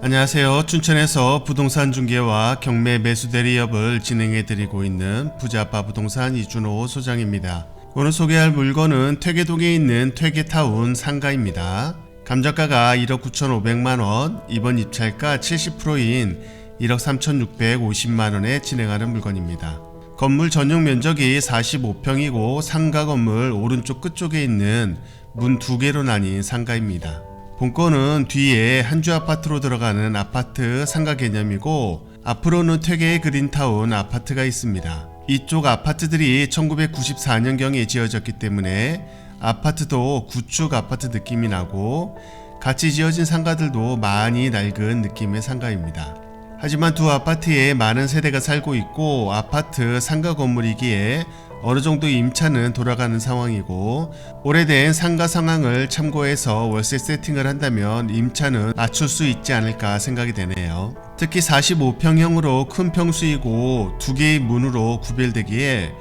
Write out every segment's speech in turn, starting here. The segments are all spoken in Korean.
안녕하세요. 춘천에서 부동산 중개와 경매 매수 대리업을 진행해드리고 있는 부자아빠 부동산 이준호 소장입니다. 오늘 소개할 물건은 퇴계동에 있는 퇴계타운 상가입니다. 감정가가 1억 9,500만원, 이번 입찰가 70%인 1억 3,650만원에 진행하는 물건입니다. 건물 전용 면적이 45평이고 상가 건물 오른쪽 끝쪽에 있는 문 2개로 나뉜 상가입니다. 본건은 뒤에 한주 아파트로 들어가는 아파트 상가 개념이고 앞으로는 퇴계의 그린타운 아파트가 있습니다. 이쪽 아파트들이 1994년경에 지어졌기 때문에 아파트도 구축 아파트 느낌이 나고 같이 지어진 상가들도 많이 낡은 느낌의 상가입니다. 하지만 두 아파트에 많은 세대가 살고 있고 아파트 상가 건물이기에 어느 정도 임차는 돌아가는 상황이고 오래된 상가 상황을 참고해서 월세 세팅을 한다면 임차는 맞출 수 있지 않을까 생각이 되네요. 특히 45평형으로 큰 평수이고 두 개의 문으로 구별되기에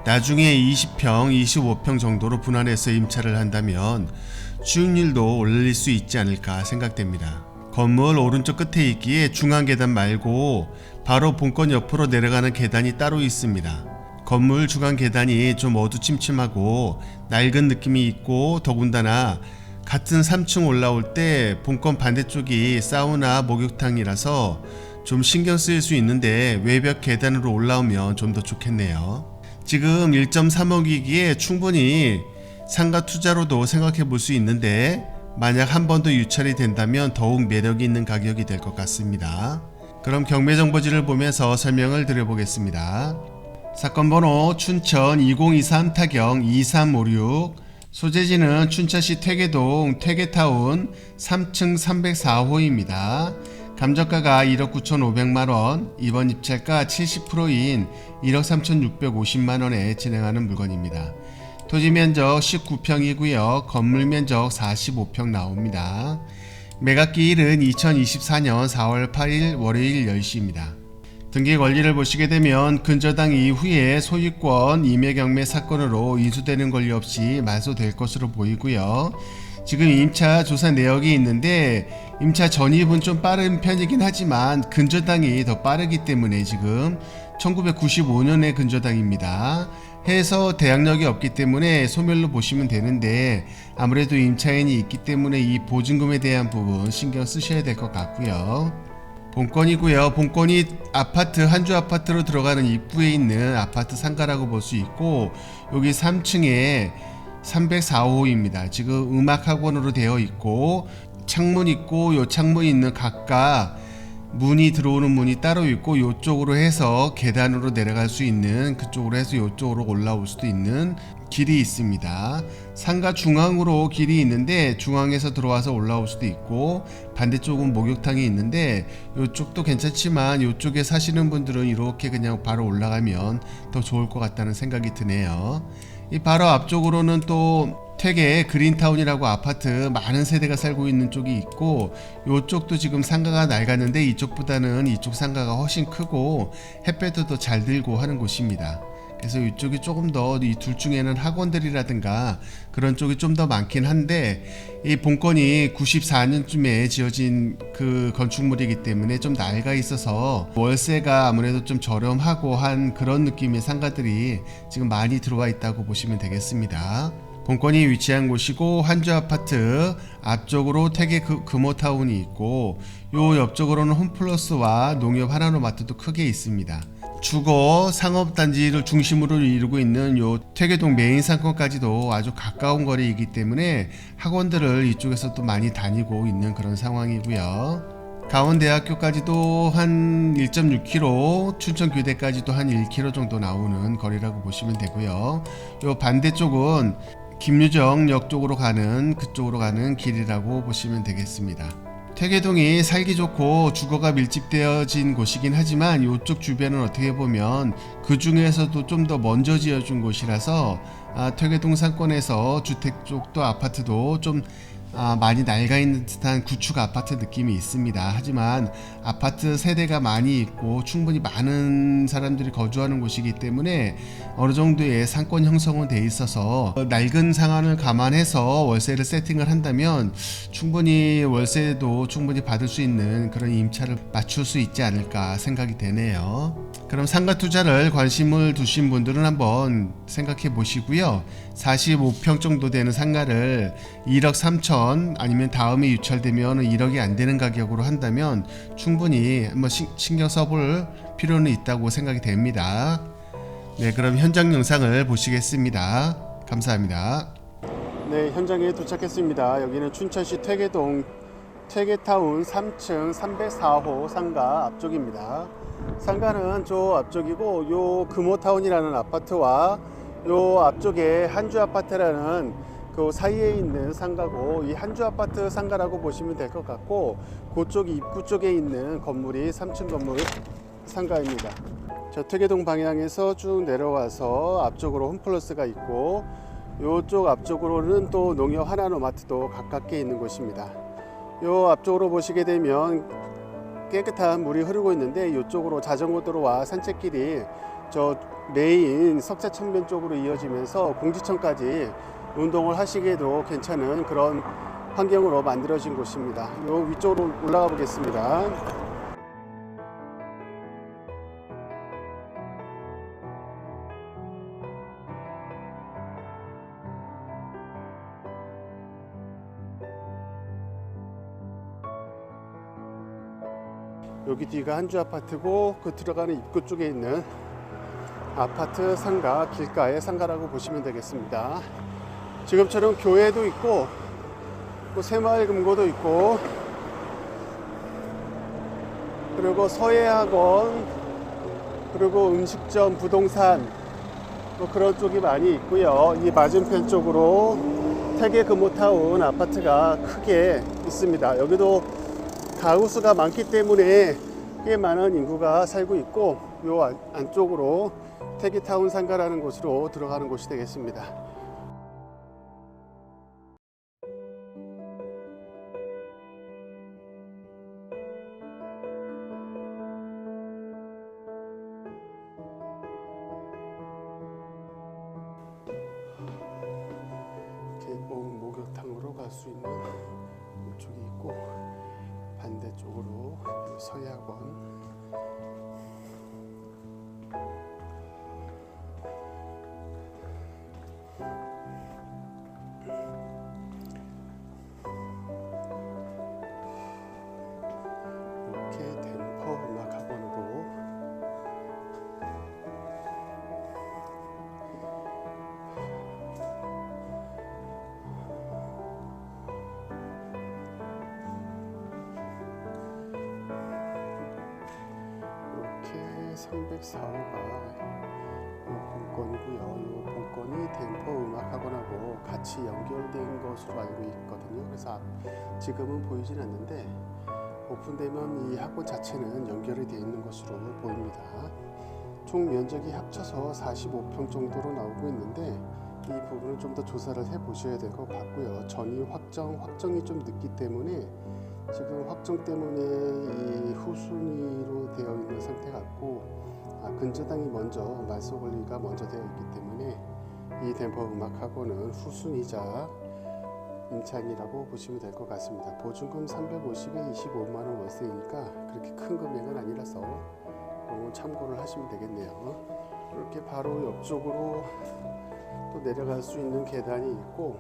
나중에 20평, 25평 정도로 분할해서 임차를 한다면 수익률도 올릴 수 있지 않을까 생각됩니다. 건물 오른쪽 끝에 있기에 중앙 계단 말고 바로 본건 옆으로 내려가는 계단이 따로 있습니다. 건물 중앙 계단이 좀 어두침침하고 낡은 느낌이 있고 더군다나 같은 3층 올라올 때 본건 반대쪽이 사우나 목욕탕이라서 좀 신경 쓰일 수 있는데 외벽 계단으로 올라오면 좀 더 좋겠네요. 지금 1.3억이기에 충분히 상가 투자로도 생각해 볼 수 있는데 만약 한 번 더 유찰이 된다면 더욱 매력이 있는 가격이 될 것 같습니다. 그럼 경매 정보지를 보면서 설명을 드려보겠습니다. 사건 번호 춘천 2023 타경 2356, 소재지는 춘천시 퇴계동 퇴계타운 3층 304호입니다. 감정가가 1억 9,500만원, 이번 입찰가 70%인 1억 3,650만원에 진행하는 물건입니다. 토지 면적 19평이고요. 건물 면적 45평 나옵니다. 매각기일은 2024년 4월 8일 월요일 10시입니다. 등기 권리를 보시게 되면 근저당 이후에 소유권 임의경매 사건으로 인수되는 권리 없이 말소될 것으로 보이고요. 지금 임차 조사 내역이 있는데 임차 전입은 좀 빠른 편이긴 하지만 근저당이 더 빠르기 때문에 지금 1995년의 근저당입니다. 해서 대항력이 없기 때문에 소멸로 보시면 되는데 아무래도 임차인이 있기 때문에 이 보증금에 대한 부분 신경 쓰셔야 될 것 같고요. 본건이고요. 본건이 아파트 한주 아파트로 들어가는 입구에 있는 아파트 상가라고 볼 수 있고 여기 3층에 304호입니다. 지금 음악학원으로 되어 있고 창문 있고 요 창문 있는 각각 문이 들어오는 문이 따로 있고 요쪽으로 해서 계단으로 내려갈 수 있는 그쪽으로 해서 요쪽으로 올라올 수도 있는 길이 있습니다. 상가 중앙으로 길이 있는데 중앙에서 들어와서 올라올 수도 있고 반대쪽은 목욕탕이 있는데 요쪽도 괜찮지만 요쪽에 사시는 분들은 이렇게 그냥 바로 올라가면 더 좋을 것 같다는 생각이 드네요. 이 바로 앞쪽으로는 또 퇴계 그린타운이라고 아파트 많은 세대가 살고 있는 쪽이 있고 이쪽도 지금 상가가 낡았는데 이쪽보다는 이쪽 상가가 훨씬 크고 햇볕도 더 잘 들고 하는 곳입니다. 그래서 이쪽이 조금 더 이 둘 중에는 학원들이라든가 그런 쪽이 좀 더 많긴 한데 이 본건이 94년쯤에 지어진 그 건축물이기 때문에 좀 낡아 있어서 월세가 아무래도 좀 저렴하고 한 그런 느낌의 상가들이 지금 많이 들어와 있다고 보시면 되겠습니다. 본건이 위치한 곳이고 한주 아파트 앞쪽으로 퇴계 금호타운이 있고 요 옆쪽으로는 홈플러스와 농협 하나로마트도 크게 있습니다. 주거 상업단지를 중심으로 이루고 있는 요 퇴계동 메인 상권까지도 아주 가까운 거리이기 때문에 학원들을 이쪽에서 또 많이 다니고 있는 그런 상황이고요. 강원대학교까지도 한 1.6km, 춘천교대까지도 한 1km 정도 나오는 거리라고 보시면 되고요. 요 반대쪽은 김유정역 쪽으로 가는 그쪽으로 가는 길이라고 보시면 되겠습니다. 퇴계동이 살기 좋고 주거가 밀집되어진 곳이긴 하지만 이쪽 주변은 어떻게 보면 그 중에서도 좀 더 먼저 지어준 곳이라서 퇴계동 상권에서 주택 쪽도 아파트도 좀 많이 낡아 있는 듯한 구축 아파트 느낌이 있습니다. 하지만 아파트 세대가 많이 있고 충분히 많은 사람들이 거주하는 곳이기 때문에 어느 정도의 상권 형성은 돼 있어서 낡은 상황을 감안해서 월세를 세팅을 한다면 충분히 월세도 충분히 받을 수 있는 그런 임차를 맞출 수 있지 않을까 생각이 되네요. 그럼 상가 투자를 관심을 두신 분들은 한번 생각해 보시고요. 45평 정도 되는 상가를 1억 3천 아니면 다음에 유찰되면 1억이 안 되는 가격으로 한다면 충분히 한번 신경 써볼 필요는 있다고 생각이 됩니다. 네, 그럼 현장 영상을 보시겠습니다. 감사합니다. 네, 현장에 도착했습니다. 여기는 춘천시 퇴계동 퇴계타운 3층 304호 상가 앞쪽입니다. 상가는 저 앞쪽이고, 요 금호타운이라는 아파트와 요 앞쪽에 한주아파트라는 그 사이에 있는 상가고, 이 한주아파트 상가라고 보시면 될 것 같고, 그쪽 입구 쪽에 있는 건물이 3층 건물 상가입니다. 저 퇴계동 방향에서 쭉 내려와서 앞쪽으로 홈플러스가 있고, 요쪽 앞쪽으로는 또 농협 하나노마트도 가깝게 있는 곳입니다. 요 앞쪽으로 보시게 되면 깨끗한 물이 흐르고 있는데, 이쪽으로 자전거 도로와 산책길이 저 메인 석자천면 쪽으로 이어지면서 공지천까지 운동을 하시기에도 괜찮은 그런 환경으로 만들어진 곳입니다. 요 위쪽으로 올라가 보겠습니다. 여기 뒤가 한주아파트고, 그 들어가는 입구 쪽에 있는 아파트 상가, 길가의 상가라고 보시면 되겠습니다. 지금처럼 교회도 있고, 또 새마을금고도 있고, 그리고 서예학원, 그리고 음식점, 부동산, 뭐 그런 쪽이 많이 있고요. 이 맞은편 쪽으로 퇴계금호타운 아파트가 크게 있습니다. 여기도 가구수가 많기 때문에 꽤 많은 인구가 살고 있고, 요 안쪽으로 퇴계타운 상가라는 곳으로 들어가는 곳이 되겠습니다. 계곡 목욕탕으로 갈 수 있는 이쪽이 있고, 반대쪽으로 서예학원, 이렇게 댐퍼 음악학원으로 이렇게 304호가 본건이고요. 이 본건이 댐퍼 음악학원하고 같이 연결된 것으로 알고 있거든요. 그래서 지금은 보이진 않는데, 오픈되면 이 학원 자체는 연결이 되어 있는 것으로 보입니다. 총 면적이 합쳐서 45평 정도로 나오고 있는데, 이 부분은 좀 더 조사를 해 보셔야 될 것 같고요. 전이 확정이 좀 늦기 때문에 지금 확정 때문에 이 후순위로 되어 있는 상태 같고, 근저당이 먼저 말소 권리가 먼저 되어 있기 때문에 이 댐퍼 음악학원은 후순위자 임차인이라고 보시면 될 것 같습니다. 보증금 350에 25만원 월세이니까 그렇게 큰 금액은 아니라서 참고를 하시면 되겠네요. 이렇게 바로 옆쪽으로 또 내려갈 수 있는 계단이 있고,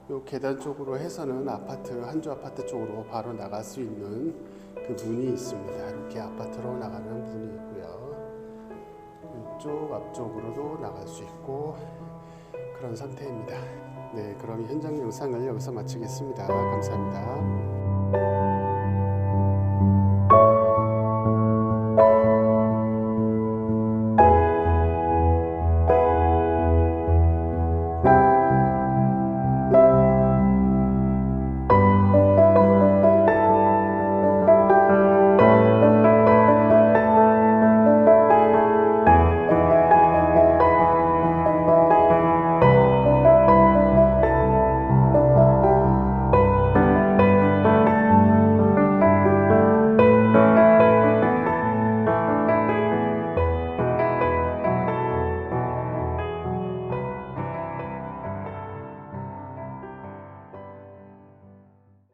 이 계단 쪽으로 해서는 한주아파트 쪽으로 바로 나갈 수 있는 그 문이 있습니다. 이렇게 아파트로 나가는 문이 있고요. 이쪽 앞쪽으로도 나갈 수 있고, 그런 상태입니다. 네, 그럼 현장 영상을 여기서 마치겠습니다. 감사합니다.